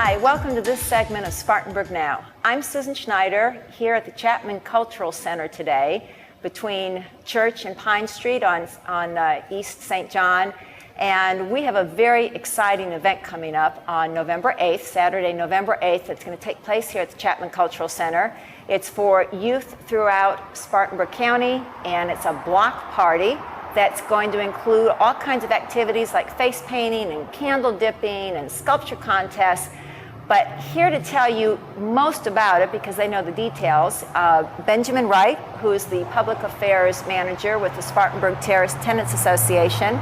Hi, welcome to this segment of Spartanburg Now. I'm Susan Schneider here at the Chapman Cultural Center today between Church and Pine Street on East St. John. And we have a very exciting event coming up on November 8th, Saturday, November 8th. That's going to take place here at the Chapman Cultural Center. It's for youth throughout Spartanburg County, and it's a block party that's going to include all kinds of activities like face painting and candle dipping and sculpture contests. But here to tell you most about it, because they know the details, Benjamin Wright, who is the Public Affairs Manager with the Spartanburg Terrace Tenants Association.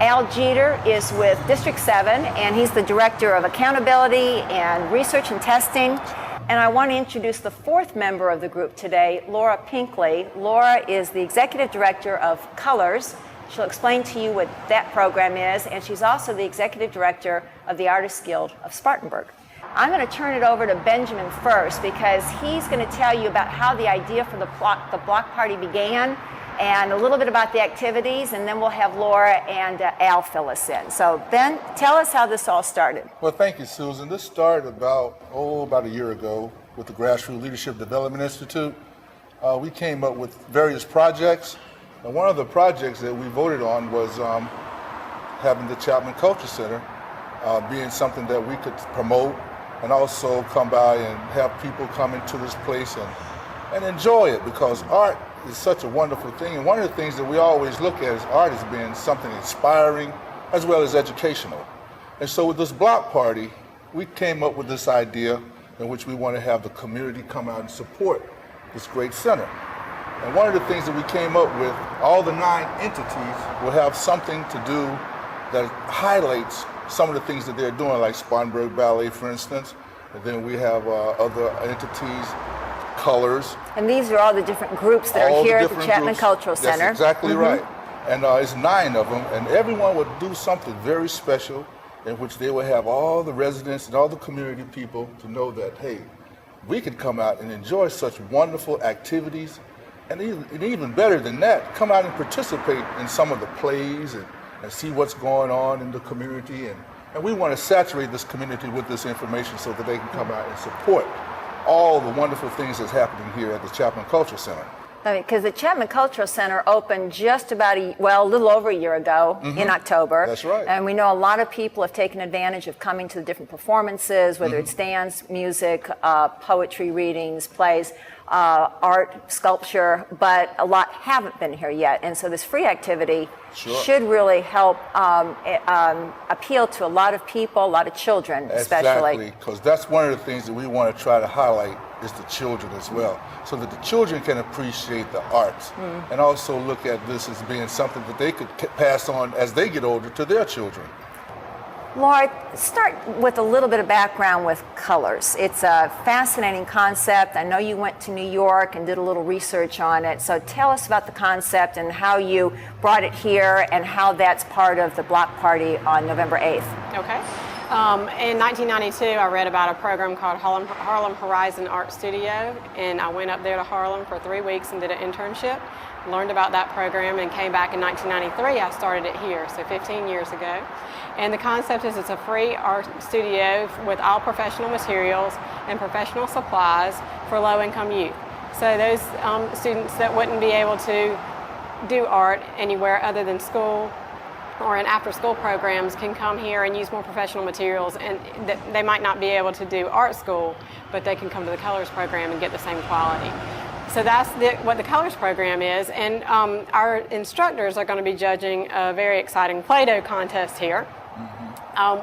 Al Jeter is with District 7, and he's the Director of Accountability and Research and Testing. And I want to introduce the fourth member of the group today, Laura Pinkley. Laura is the Executive Director of Colors. She'll explain to you what that program is, and she's also the Executive Director of the Artists Guild of Spartanburg. I'm going to turn it over to Benjamin first because he's going to tell you about how the idea for the block party began and a little bit about the activities, and then we'll have Laura and Al fill us in. So Ben, tell us how this all started. Well, thank you, Susan. This started about a year ago with the Grassroots Leadership Development Institute. We came up with various projects, and one of the projects that we voted on was having the Chapman Cultural Center being something that we could promote and also come by and have people come into this place and enjoy it, because art is such a wonderful thing. And one of the things that we always look at as art as being something inspiring as well as educational. And so with this block party, we came up with this idea in which we want to have the community come out and support this great center. And one of the things that we came up with, all the 9 entities will have something to do that highlights some of the things that they're doing, like Spartanburg Ballet, for instance. And then we have other entities, Colors. And these are all the different groups that are here at the Chapman Cultural Center. That's exactly right. And it's 9 of them, and everyone would do something very special in which they would have all the residents and all the community people to know that, hey, we can come out and enjoy such wonderful activities, and even better than that, come out and participate in some of the plays and see what's going on in the community. And we want to saturate this community with this information so that they can come out and support all the wonderful things that's happening here at the Chapman Cultural Center. Because the Chapman Cultural Center opened just about a little over a year ago in October. That's right. And we know a lot of people have taken advantage of coming to the different performances, whether it's dance, music, poetry readings, plays, art, sculpture, but a lot haven't been here yet. And so this free activity should really help appeal to a lot of people, a lot of children especially. Exactly, because that's one of the things that we want to try to highlight is the children as well, so that the children can appreciate the arts and also look at this as being something that they could pass on as they get older to their children. Laura, start with a little bit of background with Colors. It's a fascinating concept. I know you went to New York and did a little research on it. So tell us about the concept and how you brought it here and how that's part of the block party on November 8th. Okay. In 1992, I read about a program called Harlem Horizon Art Studio, and I went up there to Harlem for 3 weeks and did an internship, learned about that program, and came back in 1993. I started it here, so 15 years ago. And the concept is it's a free art studio with all professional materials and professional supplies for low-income youth. So those students that wouldn't be able to do art anywhere other than school or in after-school programs can come here and use more professional materials, and they might not be able to do art school, but they can come to the Colors program and get the same quality. So that's what the Colors program is, and our instructors are going to be judging a very exciting Play-Doh contest here.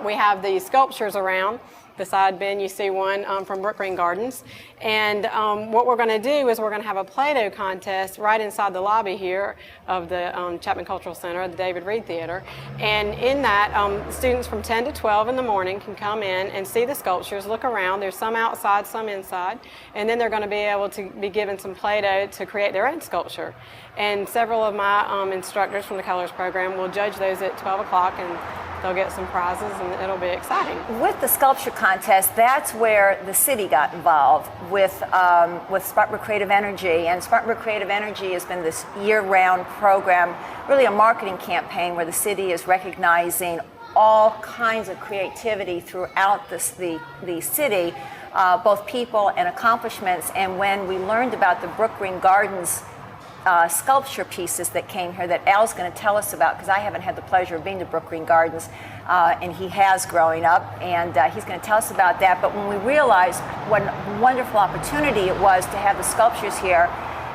We have the sculptures around. Beside Ben, you see one from Brook Green Gardens. And what we're going to do is we're going to have a Play-Doh contest right inside the lobby here of the Chapman Cultural Center, the David Reed Theater. And in that, students from 10 to 12 in the morning can come in and see the sculptures, look around. There's some outside, some inside. And then they're going to be able to be given some Play-Doh to create their own sculpture. And several of my instructors from the Colors program will judge those at 12 o'clock, and they'll get some prizes, and it'll be exciting. With the sculpture contest, that's where the city got involved with Spartanburg Creative Energy. And Spartanburg Creative Energy has been this year-round program, really a marketing campaign where the city is recognizing all kinds of creativity throughout the city, both people and accomplishments. And when we learned about the Brook Green Gardens sculpture pieces that came here that Al's going to tell us about, because I haven't had the pleasure of being to Brook Green Gardens, and he has growing up, and he's going to tell us about that. But when we realized what a wonderful opportunity it was to have the sculptures here,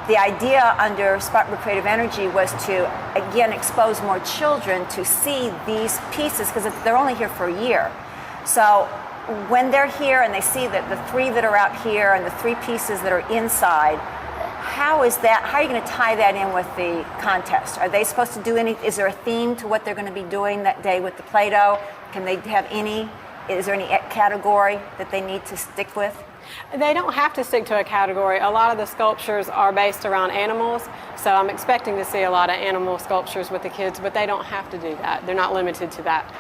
the idea under Spartanburg Creative Energy was to, again, expose more children to see these pieces, because they're only here for a year. So when they're here and they see that the 3 that are out here and the 3 pieces that are inside, how are you going to tie that in with the contest? Are they supposed to do is there a theme to what they're going to be doing that day with the Play-Doh? Can they have is there any category that they need to stick with? They don't have to stick to a category. A lot of the sculptures are based around animals, so I'm expecting to see a lot of animal sculptures with the kids, but they don't have to do that. They're not limited to that.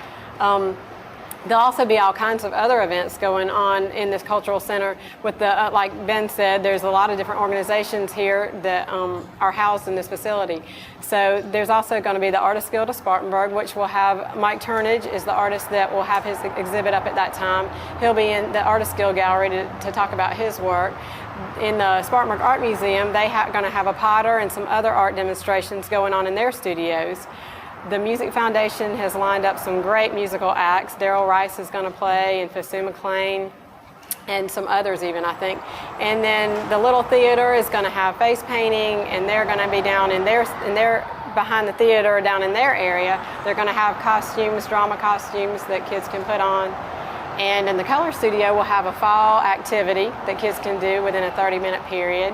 There'll also be all kinds of other events going on in this cultural center with the, like Ben said, there's a lot of different organizations here that are housed in this facility. So there's also going to be the Artist Guild of Spartanburg, which will have Mike Turnage is the artist that will have his exhibit up at that time. He'll be in the Artist Guild Gallery to talk about his work. In the Spartanburg Art Museum, they're going to have a potter and some other art demonstrations going on in their studios. The Music Foundation has lined up some great musical acts. Daryl Rice is going to play, and Fasu McLean, and some others even, I think. And then the Little Theater is going to have face painting, and they're going to be down in their behind the theater, down in their area. They're going to have costumes, drama costumes that kids can put on. And in the Color Studio, we'll have a fall activity that kids can do within a 30-minute period.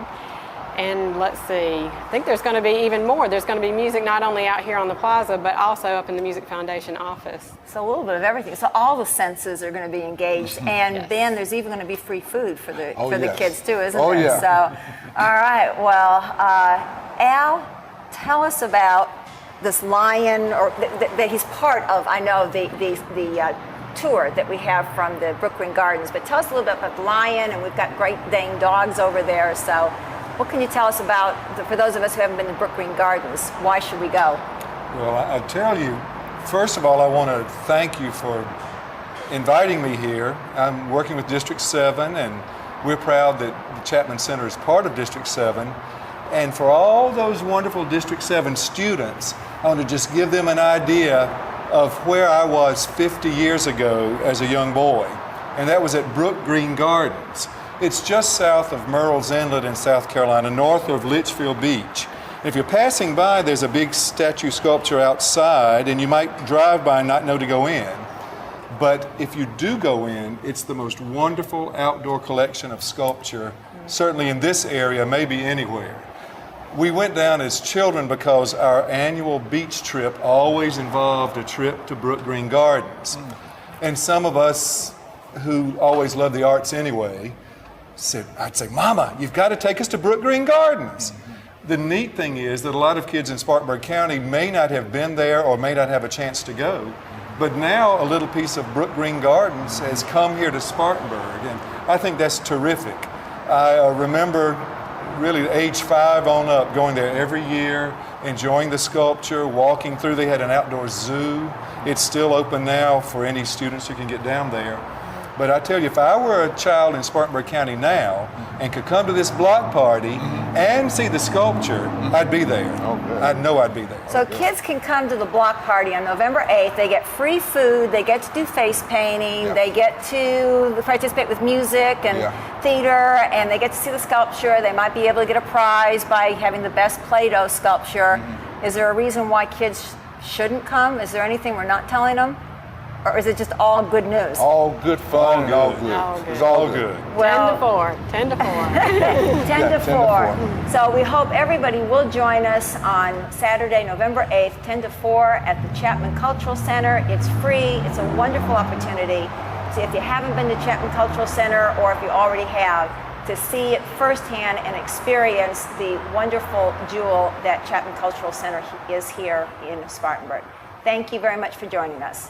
And let's see, I think there's going to be even more. There's going to be music not only out here on the plaza, but also up in the Music Foundation office. So a little bit of everything. So all the senses are going to be engaged. And yes. then there's even going to be free food for the yes. kids too, isn't Oh, there? yeah. So, all right. Well, Al, tell us about this lion, or that he's part of. I know the tour that we have from the Brook Green Gardens. But tell us a little bit about the lion, and we've got Great Dane dogs over there. So what can you tell us about, for those of us who haven't been to Brook Green Gardens, why should we go? Well, I'll tell you, first of all, I want to thank you for inviting me here. I'm working with District 7, and we're proud that the Chapman Center is part of District 7. And for all those wonderful District 7 students, I want to just give them an idea of where I was 50 years ago as a young boy. And that was at Brook Green Gardens. It's just south of Murrells Inlet in South Carolina, north of Litchfield Beach. If you're passing by, there's a big statue sculpture outside, and you might drive by and not know to go in. But if you do go in, it's the most wonderful outdoor collection of sculpture, certainly in this area, maybe anywhere. We went down as children because our annual beach trip always involved a trip to Brook Green Gardens. And some of us who always love the arts anyway, I'd say, Mama, you've got to take us to Brook Green Gardens. The neat thing is that a lot of kids in Spartanburg County may not have been there or may not have a chance to go, but now a little piece of Brook Green Gardens has come here to Spartanburg, and I think that's terrific. I remember really age 5 on up going there every year, enjoying the sculpture, walking through. They had an outdoor zoo. It's still open now for any students who can get down there. But I tell you, if I were a child in Spartanburg County now and could come to this block party and see the sculpture, I'd be there. Oh, good. I know I'd be there. So kids can come to the block party on November 8th. They get free food. They get to do face painting. Yeah. They get to participate with music and theater, and they get to see the sculpture. They might be able to get a prize by having the best Play-Doh sculpture. Is there a reason why kids shouldn't come? Is there anything we're not telling them? Or is it just all good news? All good fun and all good. All good. It's all good. Well, 10 to 4. 10 to 4. So we hope everybody will join us on Saturday, November 8th, 10 to 4 at the Chapman Cultural Center. It's free. It's a wonderful opportunity. So if you haven't been to Chapman Cultural Center, or if you already have, to see it firsthand and experience the wonderful jewel that Chapman Cultural Center is here in Spartanburg. Thank you very much for joining us.